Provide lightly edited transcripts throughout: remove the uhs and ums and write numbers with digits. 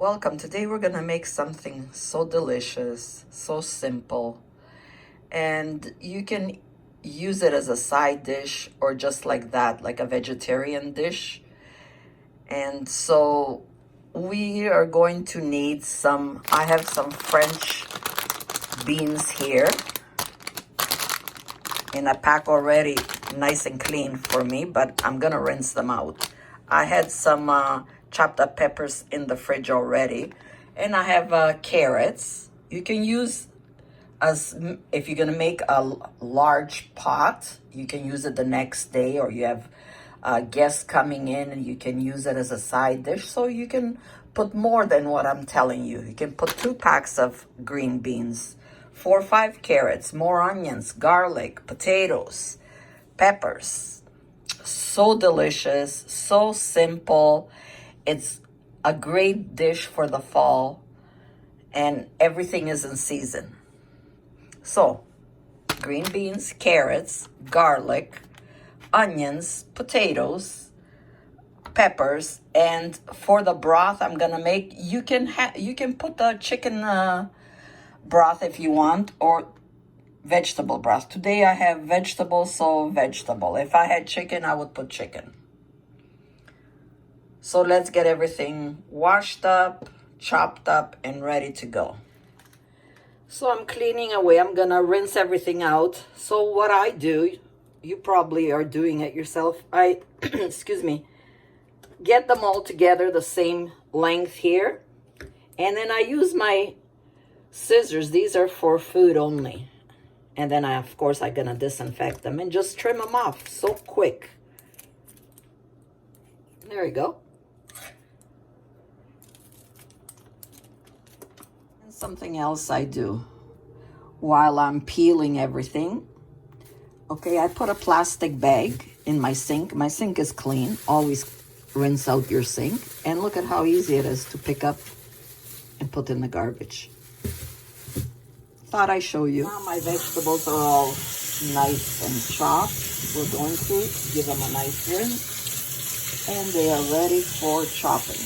Welcome. Today we're gonna make something so delicious, so simple, and you can use it as a side dish or just like that, like a vegetarian dish. And so we are going to need I have some French beans here in a pack already, nice and clean for me, but I'm gonna rinse them out. I had some chopped up peppers in the fridge already, and I have carrots. You can use if you're gonna make a large pot, you can use it the next day, or you have guests coming in and you can use it as a side dish. So you can put more than what I'm telling you. You can put 2 packs of green beans, 4 or 5 carrots, more onions, garlic, potatoes, peppers. So delicious, so simple. It's a great dish for the fall, and everything is in season. So, green beans, carrots, garlic, onions, potatoes, peppers, and for the broth I'm gonna make, you can put the chicken broth if you want, or vegetable broth. Today I have vegetables, so vegetable. If I had chicken, I would put chicken. So let's get everything washed up, chopped up, and ready to go. So I'm cleaning away. I'm gonna rinse everything out. So what I do, you probably are doing it yourself. I, excuse me, get them all together the same length here. And then I use my scissors. These are for food only. And then of course, I'm gonna disinfect them and just trim them off so quick. There we go. And something else I do while I'm peeling everything. Okay, I put a plastic bag in my sink. My sink is clean. Always rinse out your sink. And look at how easy it is to pick up and put in the garbage. Thought I'd show you. Now my vegetables are all nice and chopped. We're going to give them a nice rinse. And they are ready for chopping.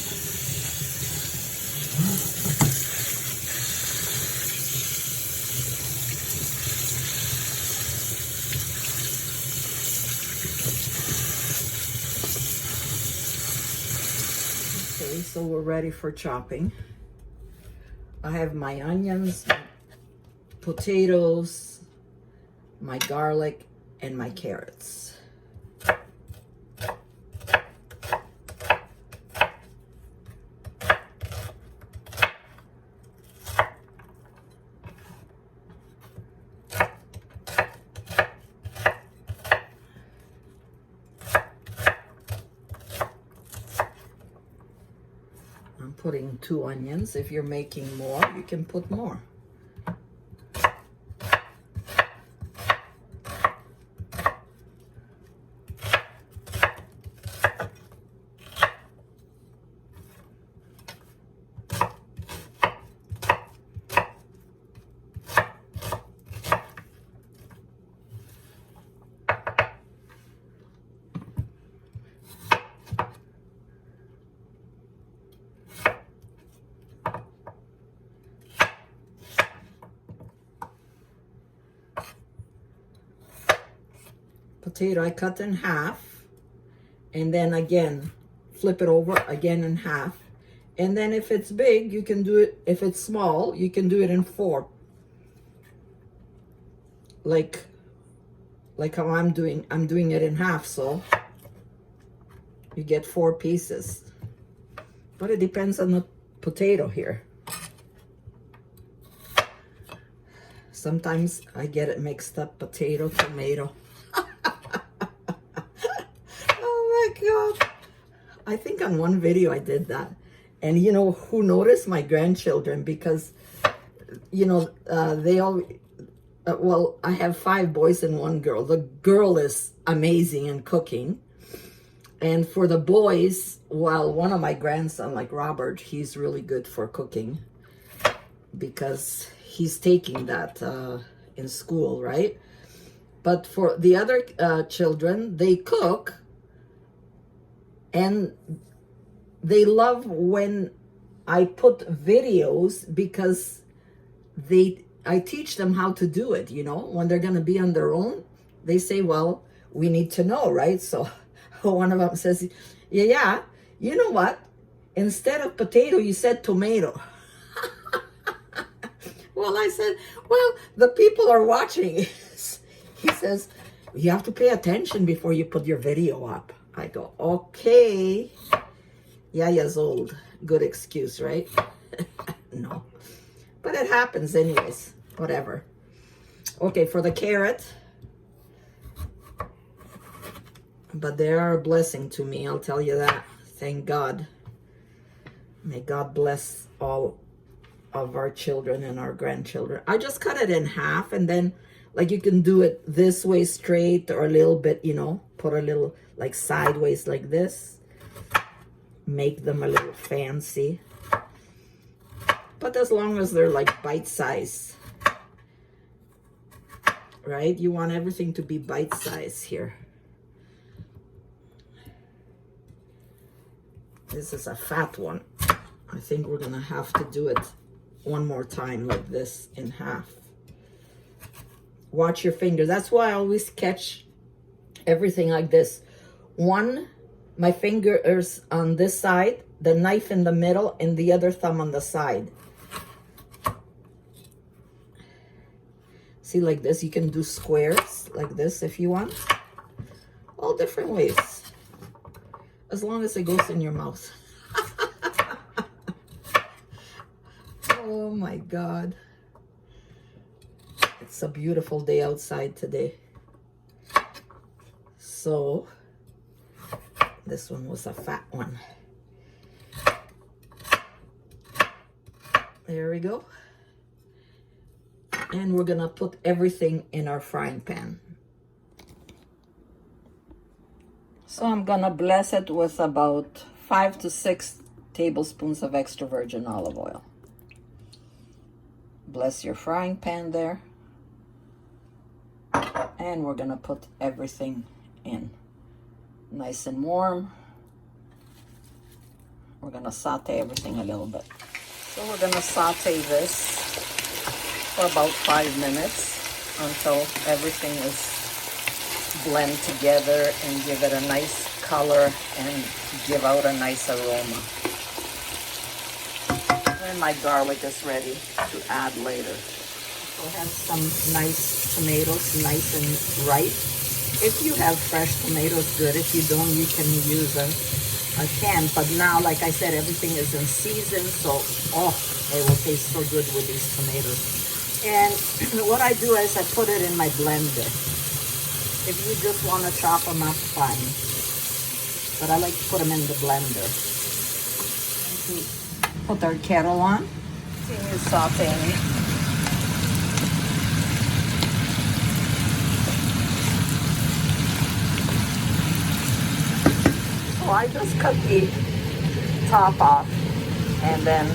Okay, so we're ready for chopping. I have my onions, my potatoes, my garlic, and my carrots. I'm putting 2 onions. If you're making more, you can put more. Potato I cut in half, and then again flip it over again in half, and then if it's big you can do it, if it's small you can do it in 4, like how I'm doing it in half, so you get 4 pieces, but it depends on the potato here. Sometimes I get it mixed up, potato, tomato. God, I think on one video I did that, and you know who noticed? My grandchildren, because you know they all well, I have 5 boys and 1 girl. The girl is amazing in cooking, and for the boys, well, one of my grandson, like Robert, he's really good for cooking because he's taking that in school, right? But for the other children, they cook. And they love when I put videos because I teach them how to do it, when they're going to be on their own. They say, well, we need to know, right? So one of them says, yeah, you know what? Instead of potato, you said tomato. Well, I said, well, the people are watching. He says, you have to pay attention before you put your video up. I go, okay. Yaya's old. Good excuse, right? No. But it happens anyways. Whatever. Okay, for the carrot. But they are a blessing to me, I'll tell you that. Thank God. May God bless all of our children and our grandchildren. I just cut it in half, and then like you can do it this way straight or a little bit, put a little like sideways like this. Make them a little fancy. But as long as they're like bite size, right? You want everything to be bite size here. This is a fat one. I think we're gonna have to do it one more time like this in half. Watch your finger. That's why I always catch everything like this. My finger is on this side, the knife in the middle, and the other thumb on the side. See, like this, you can do squares like this if you want. All different ways. As long as it goes in your mouth. Oh my God. It's a beautiful day outside today. So, this one was a fat one. There we go. And we're gonna put everything in our frying pan. So I'm gonna bless it with about 5 to 6 tablespoons of extra virgin olive oil. Bless your frying pan there. And we're gonna put everything in. Nice and warm. We're gonna saute everything a little bit. So we're gonna saute this for about 5 minutes until everything is blend together and give it a nice color and give out a nice aroma. And my garlic is ready to add later. So have some nice tomatoes, nice and ripe. If you have fresh tomatoes, good. If you don't, you can use a can. But now, like I said, everything is in season, so it will taste so good with these tomatoes. And what I do is I put it in my blender. If you just want to chop them up, fine. But I like to put them in the blender. Put our kettle on. Continue sauteing. So I just cut the top off, and then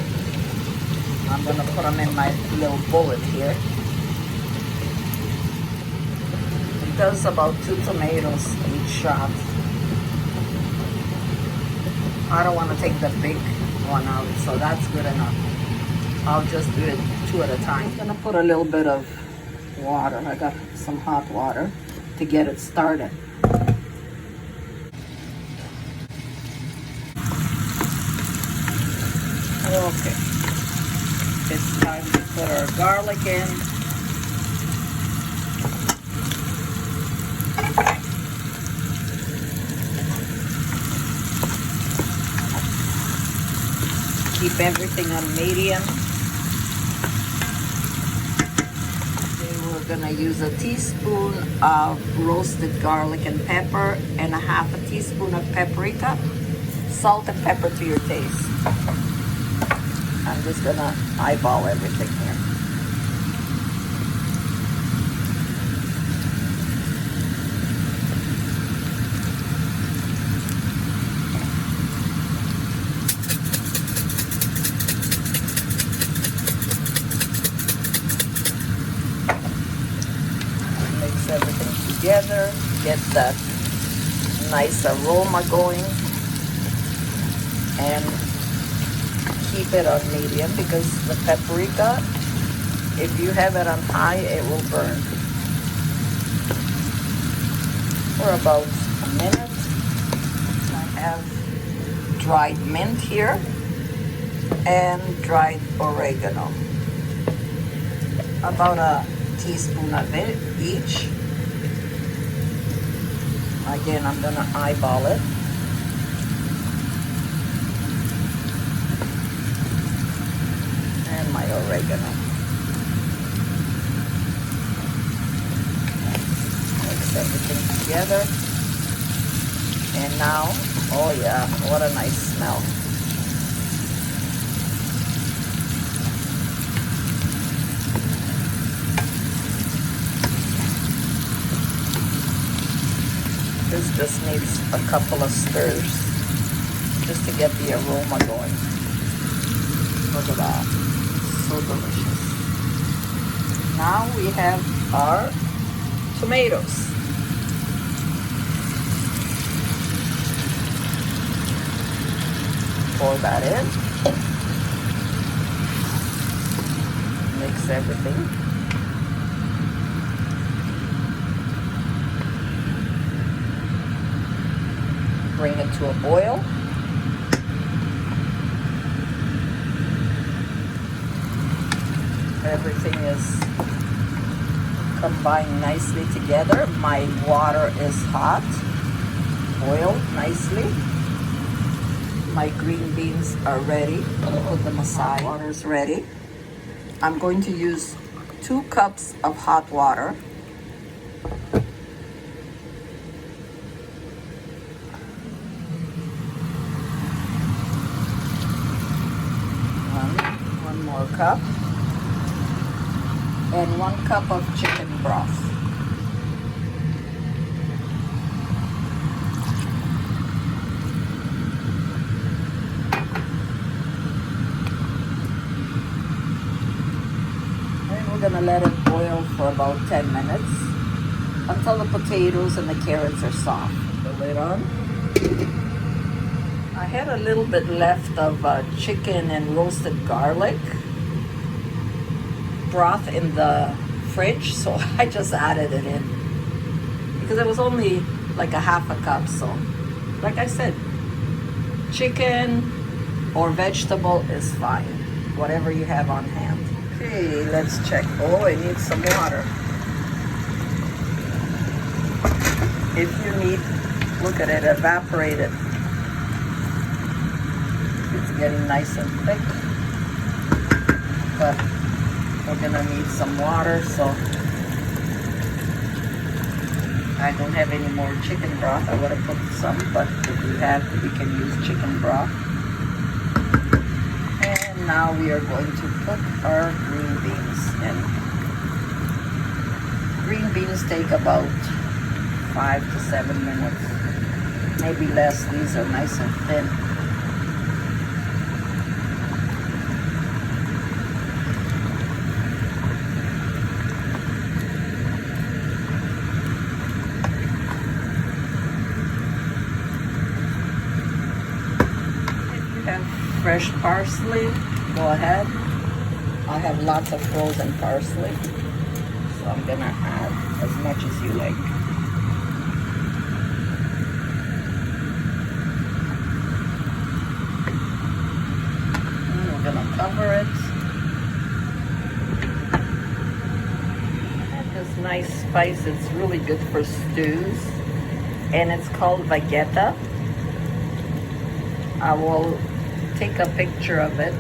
I'm going to put them in my little bullet here. It does about 2 tomatoes each shot. I don't want to take the big one out, so that's good enough. I'll just do it 2 at a time. I'm going to put a little bit of water. I got some hot water to get it started. Okay. It's time to put our garlic in. Keep everything on medium. Okay, we're gonna use a teaspoon of roasted garlic and pepper and a half a teaspoon of paprika. Salt and pepper to your taste. I'm just gonna eyeball everything here. Mix everything together, get that nice aroma going, and keep it on medium because the paprika, if you have it on high, it will burn. For about a minute. I have dried mint here and dried oregano. About a teaspoon of it each. Again, I'm gonna eyeball it. And my oregano. Mix everything together. And now, oh yeah, what a nice smell. This just needs a couple of stirs just to get the aroma going. Look at that, so delicious. Now we have our tomatoes. Pour that in. Mix everything. Bring it to a boil. Everything is combined nicely together. My water is hot, boiled nicely. My green beans are ready. I'll put them aside. Water's ready. I'm going to use 2 cups of hot water. One more cup. And 1 cup of chicken broth. We're gonna let it boil for about 10 minutes until the potatoes and the carrots are soft. Put the lid on. I had a little bit left of chicken and roasted garlic broth in the fridge, so I just added it in because it was only like a half a cup. So like I said, chicken or vegetable is fine, whatever you have on hand. Okay, let's check. Oh, it needs some water. If you need, look at it, evaporated. It's getting nice and thick, but we're gonna need some water, so I don't have any more chicken broth. I would have put some, but if you have, you can use chicken broth. And now we are going to put our green beans in. Green beans take about 5 to 7 minutes, maybe less. These are nice and thin. Fresh parsley, go ahead. I have lots of frozen parsley, so I'm gonna add as much as you like. And we're gonna cover it. And this nice spice, it's really good for stews, and it's called Vegeta. I will take a picture of it,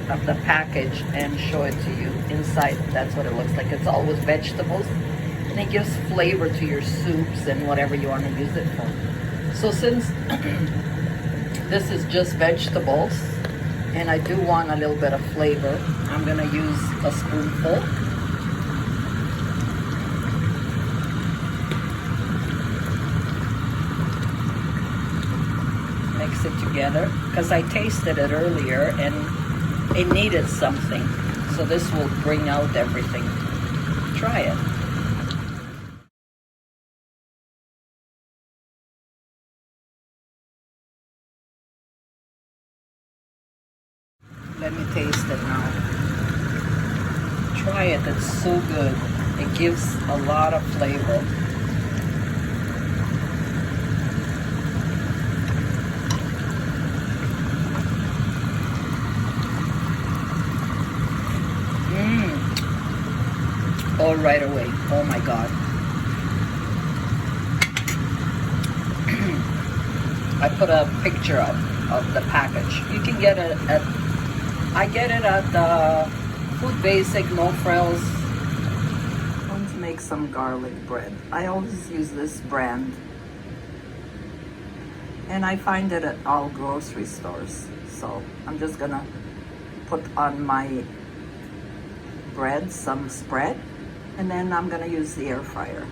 of the package, and show it to you. Inside, that's what it looks like. It's all with vegetables, and it gives flavor to your soups and whatever you want to use it for. So since this is just vegetables, and I do want a little bit of flavor, I'm gonna use a spoonful. Mix it together because I tasted it earlier and it needed something, so this will bring out everything. Try it. taste it now. Try it, it's so good. It gives a lot of flavor. All right away. Oh my God. I put a picture up of the package. You can get it at, I get it at the Food Basic, No Frills. I'm going to make some garlic bread. I always use this brand. And I find it at all grocery stores. So I'm just gonna put on my bread some spread. And then I'm gonna use the air fryer.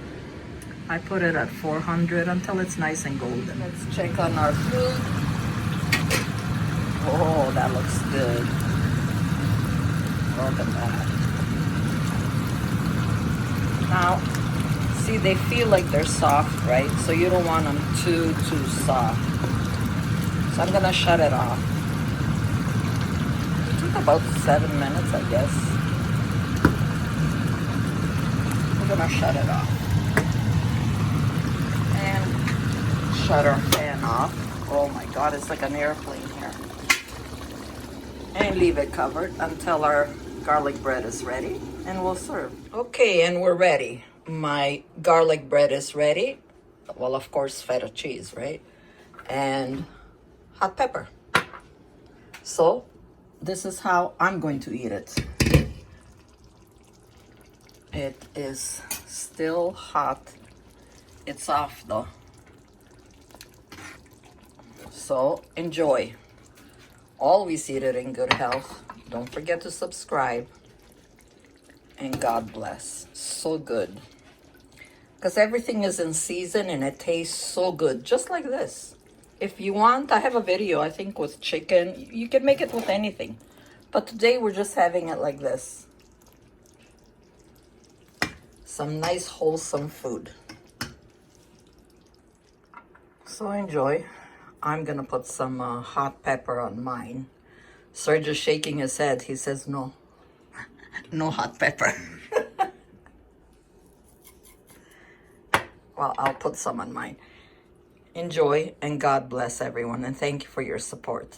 I put it at 400 until it's nice and golden. Let's check on our food. Oh, that looks good. Look at that. Now, see, they feel like they're soft, right? So you don't want them too soft. So I'm gonna shut it off. It took about 7 minutes, I guess. We're gonna shut it off. And shut our fan off. Oh my God, it's like an airplane here. And leave it covered until our garlic bread is ready, and we'll serve. Okay, and we're ready. My garlic bread is ready. Well, of course, feta cheese, right? And hot pepper. So this is how I'm going to eat it. It is still hot. It's soft though. So enjoy. Always eat it in good health. Don't forget to subscribe. And God bless. So good. Because everything is in season and it tastes so good. Just like this. If you want, I have a video, I think, with chicken. You can make it with anything. But today we're just having it like this. Some nice wholesome food. So enjoy. I'm gonna put some hot pepper on mine. Serge is shaking his head. He says no. No hot pepper. Well, I'll put some on mine. Enjoy, and God bless everyone, and thank you for your support.